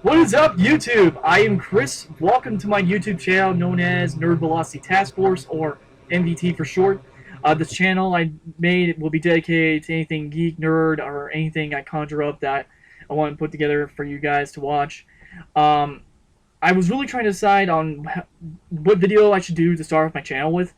What is up, YouTube? I am Chris. Welcome to my YouTube channel known as Nerd Velocity Task Force, or NVT for short. This channel I made will be dedicated to anything geek, nerd, or anything I conjure up that I want to put together for you guys to watch. I was really trying to decide on what video I should do to start off my channel with.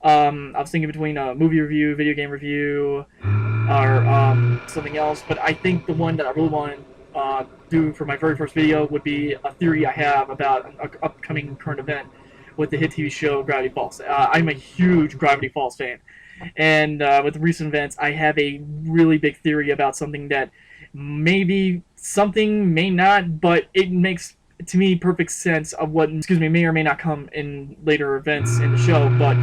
I was thinking between a movie review, video game review, or something else, but I think the one that I really want to do for my very first video would be a theory I have about an upcoming current event with the hit TV show Gravity Falls. I'm a huge Gravity Falls fan, and with the recent events, I have a really big theory about something that maybe something may not, but it makes to me perfect sense of what may or may not come in later events in the show. But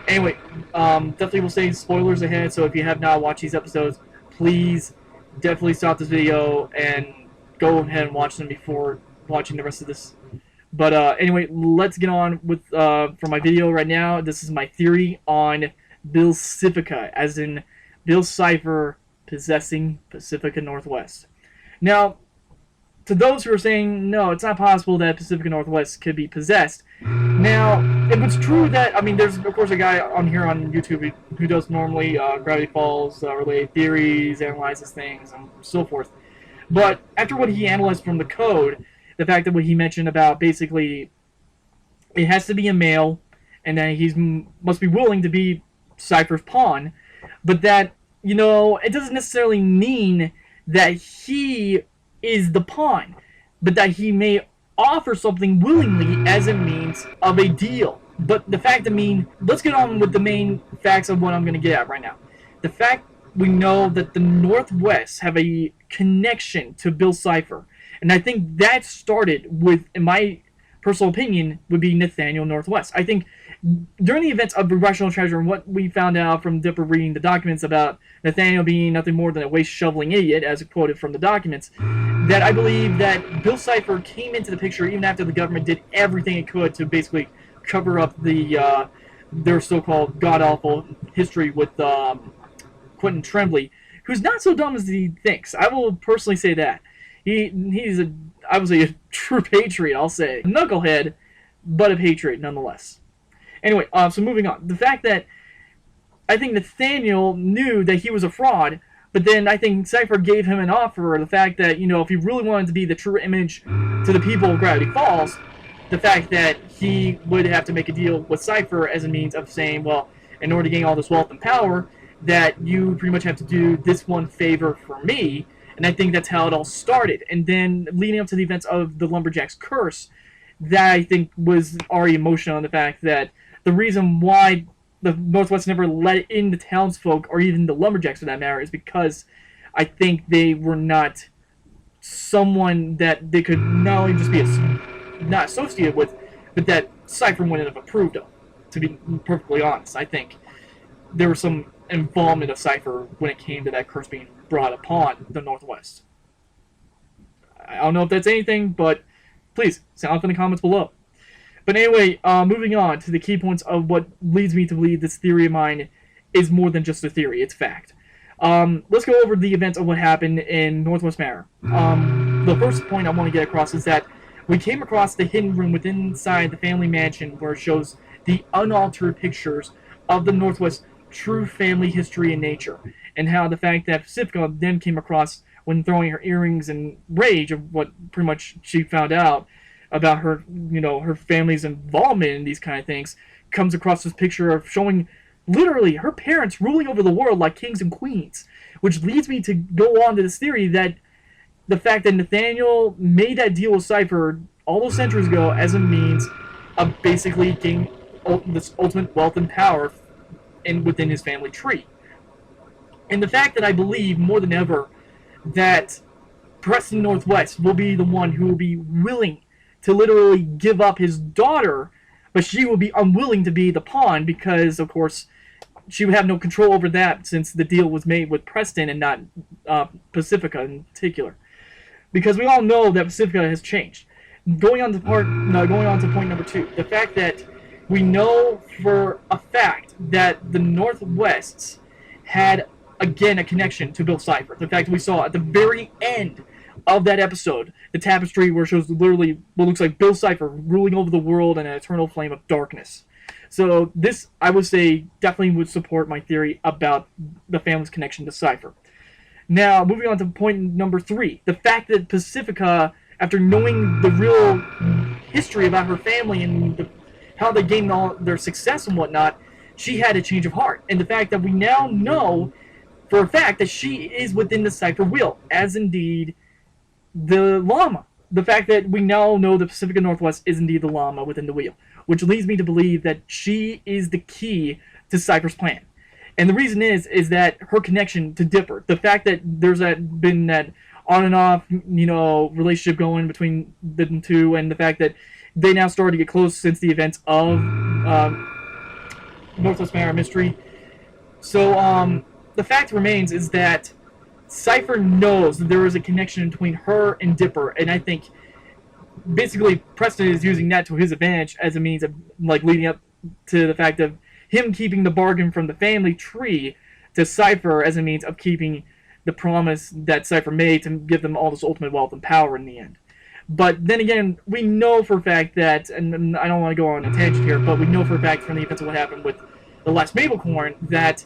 anyway, definitely will say spoilers ahead, so if you have not watched these episodes, please definitely stop this video and go ahead and watch them before watching the rest of this. But anyway, let's get on with for my video right now. This is my theory on Bilcifica, as in Bill Cipher possessing Pacifica Northwest. Now, to those who are saying, no, it's not possible that Pacifica Northwest could be possessed. Now, if it's true that, I mean, there's, of course, a guy on here on YouTube who does normally Gravity Falls related theories, analyzes things, and so forth. But after what he analyzed from the code, the fact that what he mentioned about basically it has to be a male, and that he must be willing to be Cypher's pawn, but that, you know, it doesn't necessarily mean that he is the pawn, but that he may offer something willingly as a means of a deal. But the fact, let's get on with the main facts of what I'm going to get at right now. The fact we know that the Northwest have a connection to Bill Cipher, and I think that started with, in my personal opinion, would be Nathaniel Northwest. I think during the events of Irrational Treasure and what we found out from Dipper reading the documents about Nathaniel being nothing more than a waste-shoveling idiot, as quoted from the documents, that I believe that Bill Cipher came into the picture even after the government did everything it could to basically cover up their so-called god-awful history with Quentin Tremblay, who's not so dumb as he thinks. I will personally say that. He's obviously a true patriot, I'll say. A knucklehead, but a patriot nonetheless. Anyway, so moving on. The fact that I think Nathaniel knew that he was a fraud, but then I think Cipher gave him an offer. The fact that, you know, if he really wanted to be the true image to the people of Gravity Falls, the fact that he would have to make a deal with Cipher as a means of saying, well, in order to gain all this wealth and power, that you pretty much have to do this one favor for me. And I think that's how it all started. And then leading up to the events of the Lumberjack's Curse, that I think was already emotional on the fact that the reason why the Northwest never let in the townsfolk, or even the Lumberjacks for that matter, is because I think they were not someone that they could not only just be not associated with, but that Cipher wouldn't have approved of, to be perfectly honest. I think there was some involvement of Cipher when it came to that curse being brought upon the Northwest. I don't know if that's anything, but please sound off in the comments below. But anyway, moving on to the key points of what leads me to believe this theory of mine is more than just a theory, it's fact. Let's go over the events of what happened in Northwest Manor. The first point I want to get across is that we came across the hidden room within inside the family mansion where it shows the unaltered pictures of the Northwest true family history and nature, and how the fact that Pacifica then came across when throwing her earrings in rage of what pretty much she found out about her, you know, her family's involvement in these kind of things, comes across this picture of showing literally her parents ruling over the world like kings and queens, which leads me to go on to this theory that the fact that Nathaniel made that deal with Cipher all those centuries ago as a means of basically gaining this ultimate wealth and power within his family tree. And the fact that I believe more than ever that Preston Northwest will be the one who will be willing to literally give up his daughter, but she will be unwilling to be the pawn because, of course, she would have no control over that since the deal was made with Preston and not Pacifica in particular. Because we all know that Pacifica has changed. Going on to point number 2, the fact that we know for a fact that the Northwests had, again, a connection to Bill Cipher. The fact that we saw at the very end of that episode, the tapestry where it shows literally what looks like Bill Cipher ruling over the world in an eternal flame of darkness. So this, I would say, definitely would support my theory about the family's connection to Cipher. Now, moving on to point number 3, the fact that Pacifica, after knowing the real history about her family and how they gained all their success and whatnot, she had a change of heart. And the fact that we now know for a fact that she is within the Cipher wheel, as indeed the llama. The fact that we now know the Pacifica Northwest is indeed the llama within the wheel, which leads me to believe that she is the key to Cipher's plan. And the reason is that her connection to Dipper, the fact that there's been that on and off, relationship going between the two, and the fact that they now started to get close since the events of Northwest Manor Mystery. So the fact remains is that Cipher knows that there is a connection between her and Dipper, and I think basically Preston is using that to his advantage as a means of leading up to the fact of him keeping the bargain from the family tree to Cipher as a means of keeping the promise that Cipher made to give them all this ultimate wealth and power in the end. But then again, we know for a fact that, and I don't want to go on a tangent here, but we know for a fact from the events of what happened with the last Mabelcorn that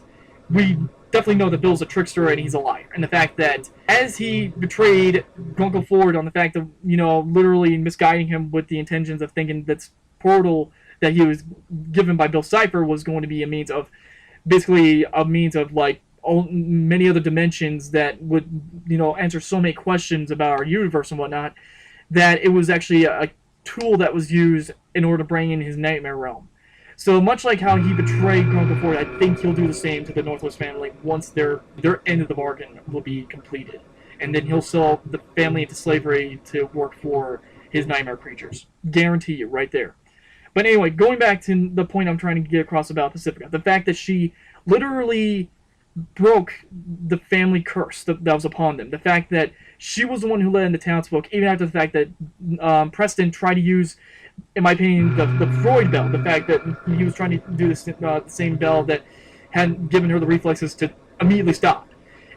we definitely know that Bill's a trickster and he's a liar. And the fact that as he betrayed Grunkle Ford on the fact of, literally misguiding him with the intentions of thinking that portal that he was given by Bill Cipher was going to be a means of many other dimensions that would, answer so many questions about our universe and whatnot, that it was actually a tool that was used in order to bring in his nightmare realm. So much like how he betrayed Grunkle Ford, I think he'll do the same to the Northwest family once their end of the bargain will be completed. And then he'll sell the family into slavery to work for his nightmare creatures. Guarantee you, right there. But anyway, going back to the point I'm trying to get across about Pacifica, the fact that she literally broke the family curse that was upon them. The fact that she was the one who led in the townsfolk, even after the fact that Preston tried to use, in my opinion, the Freud bell. The fact that he was trying to do the same bell that had given her the reflexes to immediately stop.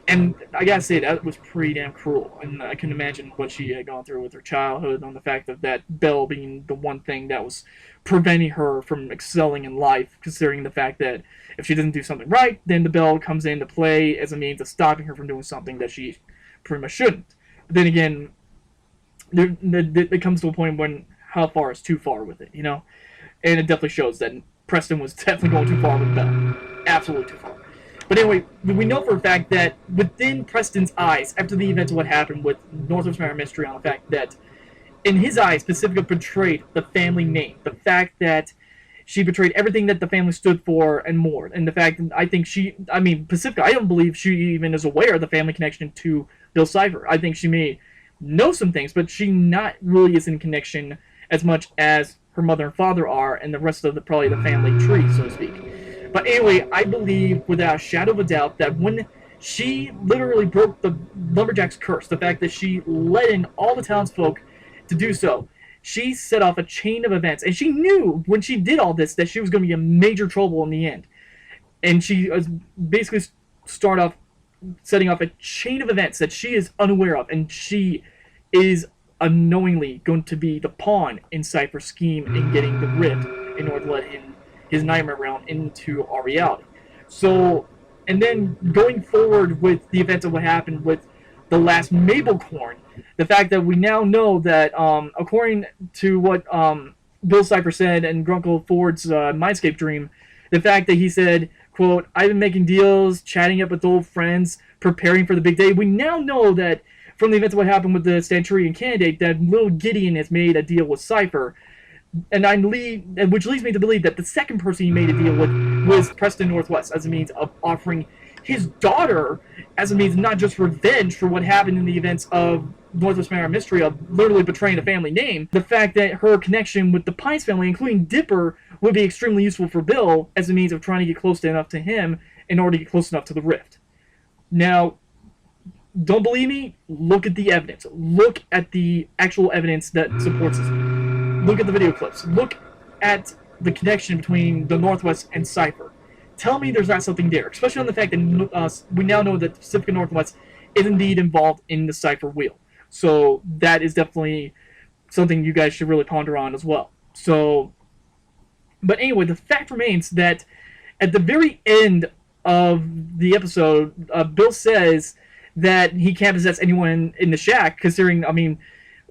And I gotta say, that was pretty damn cruel. And I can imagine what she had gone through with her childhood on the fact of that bell being the one thing that was preventing her from excelling in life, considering the fact that if she doesn't do something right, then the bell comes into play as a means of stopping her from doing something that she pretty much shouldn't. But then again, it comes to a point when how far is too far with it, And it definitely shows that Preston was definitely going too far with the bell. Absolutely too far. But anyway, we know for a fact that within Preston's eyes, after the events of what happened with Northwest Manor Mystery, on the fact that in his eyes, Pacifica betrayed the family name. The fact that she betrayed everything that the family stood for and more. And the fact that Pacifica, I don't believe she even is aware of the family connection to Bill Cipher. I think she may know some things, but she not really is in connection as much as her mother and father are, and the rest of probably the family tree, so to speak. But anyway, I believe without a shadow of a doubt that when she literally broke the Lumberjack's curse, the fact that she led in all the townsfolk to do so, she set off a chain of events. And she knew when she did all this that she was going to be in major trouble in the end. And she was basically setting off a chain of events that she is unaware of. And she is unknowingly going to be the pawn in Cipher's scheme in getting the rift in order to let his nightmare realm into our reality. So, and then going forward with the events of what happened with the last Mabelcorn, the fact that we now know that, according to what Bill Cipher said in Grunkle Ford's Mindscape dream, the fact that he said, quote, "I've been making deals, chatting up with old friends, preparing for the big day." We now know that from the events of what happened with the Stanturian candidate, that little Gideon has made a deal with Cipher. Which leads me to believe that the second person he made a deal with was Preston Northwest, as a means of offering his daughter as a means of not just revenge for what happened in the events of Northwest Manor Mystery, of literally betraying the family name. The fact that her connection with the Pines family, including Dipper, would be extremely useful for Bill as a means of trying to get close enough to him in order to get close enough to the Rift. Now, don't believe me? Look at the evidence. Look at the actual evidence that supports this. Look at the video clips. Look at the connection between the Northwest and Cipher. Tell me there's not something there, especially on the fact that we now know that Pacifica Northwest is indeed involved in the Cipher wheel. So that is definitely something you guys should really ponder on as well. So, but anyway, the fact remains that at the very end of the episode, Bill says that he can't possess anyone in the shack, considering, I mean,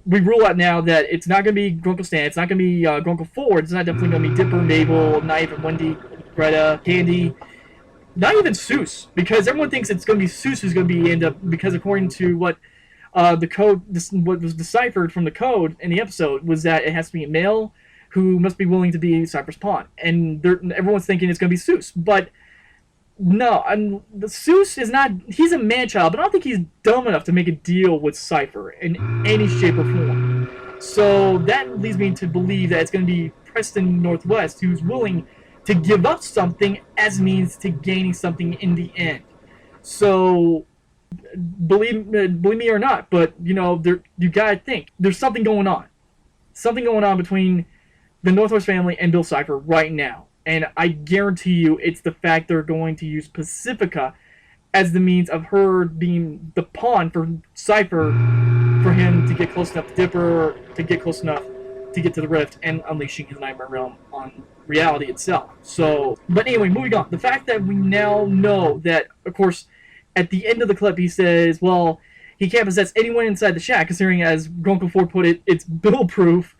we rule out now that it's not going to be Grunkle Stan, it's not going to be Grunkle Ford, it's not definitely going to be Dipper, Mabel, not even Wendy, Greta, Candy, not even Seuss, because everyone thinks it's going to be Seuss who's going to be end up, because according to what the code, what was deciphered from the code in the episode was that it has to be a male who must be willing to be Cypher's pawn, and everyone's thinking it's going to be Seuss, but no, the Seuss is not. He's a man-child, but I don't think he's dumb enough to make a deal with Cypher in any shape or form. So that leads me to believe that it's going to be Preston Northwest who's willing to give up something as means to gaining something in the end. So believe me or not, but you know, you gotta think there's something going on between the Northwest family and Bill Cipher right now. And I guarantee you it's the fact they're going to use Pacifica as the means of her being the pawn for Cypher, for him to get close enough to Dipper, to get close enough to get to the Rift and unleashing his Nightmare Realm on reality itself. So, but anyway, moving on. The fact that we now know that, of course, at the end of the clip he says, well, he can't possess anyone inside the shack, considering, as Grunkle Ford put it, it's Bill-proof.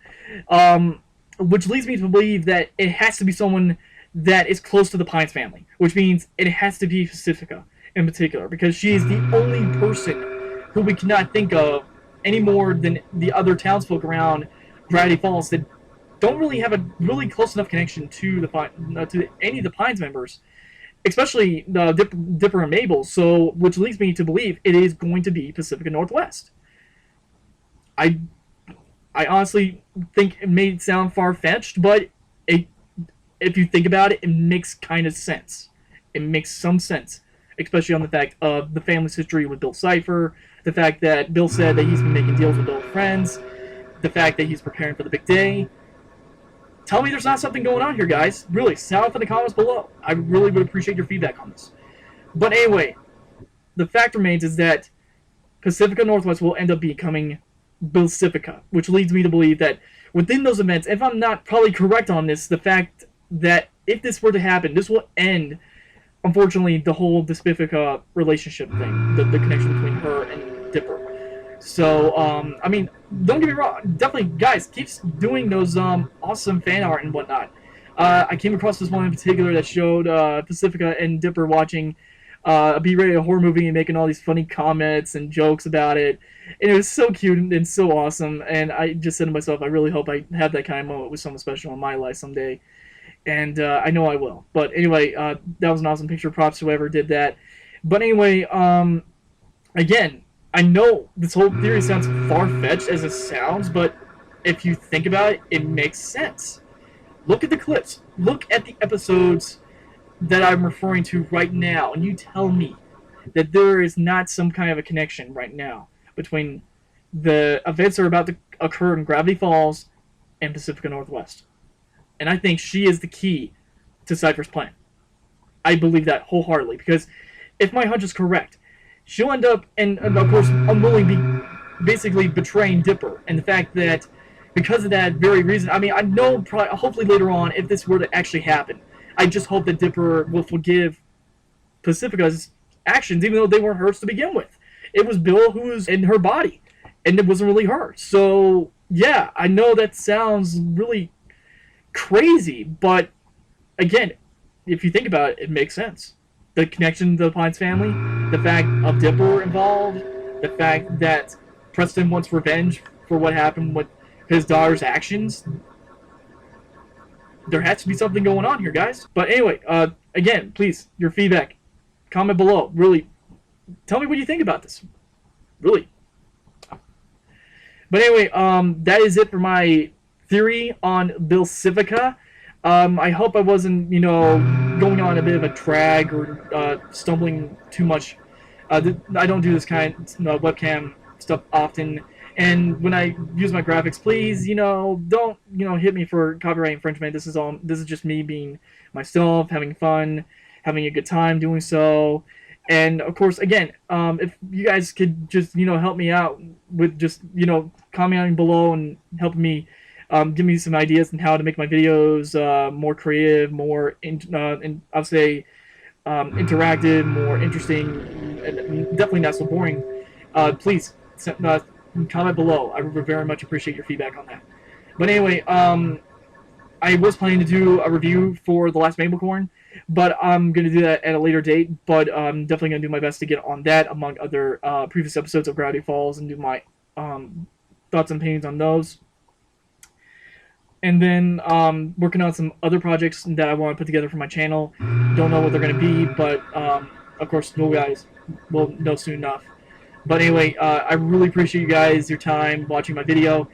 Which leads me to believe that it has to be someone that is close to the Pines family, which means it has to be Pacifica in particular, because she is the only person who we cannot think of any more than the other townsfolk around Gravity Falls that don't really have a really close enough connection to to any of the Pines members, especially Dipper and Mabel. So, which leads me to believe it is going to be Pacifica Northwest. I honestly think it may sound far-fetched, but if you think about it, it makes kind of sense. It makes some sense, especially on the fact of the family's history with Bill Cipher, the fact that Bill said that he's been making deals with old friends, the fact that he's preparing for the big day. Tell me there's not something going on here, guys. Really, sound off in the comments below. I really would appreciate your feedback on this. But anyway, the fact remains is that Pacifica Northwest will end up becoming Bilcifica, which leads me to believe that within those events, if I'm not probably correct on this, the fact that if this were to happen, this will end, unfortunately, the whole Pacifica relationship thing, the connection between her and Dipper. So, I mean, don't get me wrong, definitely, guys, keep doing those awesome fan art and whatnot. I came across this one in particular that showed Pacifica and Dipper watching a B-rated horror movie and making all these funny comments and jokes about it. And it was so cute and so awesome. And I just said to myself, I really hope I have that kind of moment with someone special in my life someday. And I know I will. But anyway, that was an awesome picture. Props to whoever did that. But anyway, again, I know this whole theory sounds far-fetched as it sounds, but if you think about it, it makes sense. Look at the clips. Look at the episodes that I'm referring to right now, and you tell me that there is not some kind of a connection right now between the events that are about to occur in Gravity Falls and Pacifica Northwest. And I think she is the key to Cypher's plan. I believe that wholeheartedly, because if my hunch is correct, she'll end up, and of course, unwillingly basically betraying Dipper, and the fact that because of that very reason, I mean, I know hopefully later on, if this were to actually happen, I just hope that Dipper will forgive Pacifica's actions, even though they weren't hers to begin with. It was Bill who was in her body, and it wasn't really her. So, yeah, I know that sounds really crazy, but again, if you think about it, it makes sense. The connection to the Pines family, the fact of Dipper involved, the fact that Preston wants revenge for what happened with his daughter's actions. There has to be something going on here, guys. But anyway, again, please, your feedback, comment below. Really, tell me what you think about this. Really. But anyway, that is it for my theory on Bilcifica. I hope I wasn't, going on a bit of a drag or stumbling too much. I don't do this kind of webcam stuff often. And when I use my graphics, please, don't, hit me for copyright infringement. This is just me being myself, having fun, having a good time doing so. And of course, again, if you guys could just help me out with just commenting below and helping me, give me some ideas on how to make my videos more creative, more I'll say interactive, more interesting, and definitely not so boring. Please comment below. I would very much appreciate your feedback on that. But anyway, I was planning to do a review for The Last Maplecorn, but I'm going to do that at a later date. But I'm definitely going to do my best to get on that, among other previous episodes of Gravity Falls, and do my thoughts and opinions on those. And then working on some other projects that I want to put together for my channel. Don't know what they're going to be, but of course, you guys will know soon enough. But anyway, I really appreciate you guys, your time watching my video.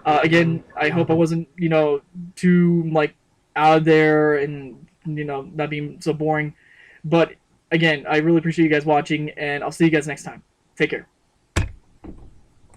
Again, I hope I wasn't, too like out there and not being so boring. But again, I really appreciate you guys watching, and I'll see you guys next time. Take care.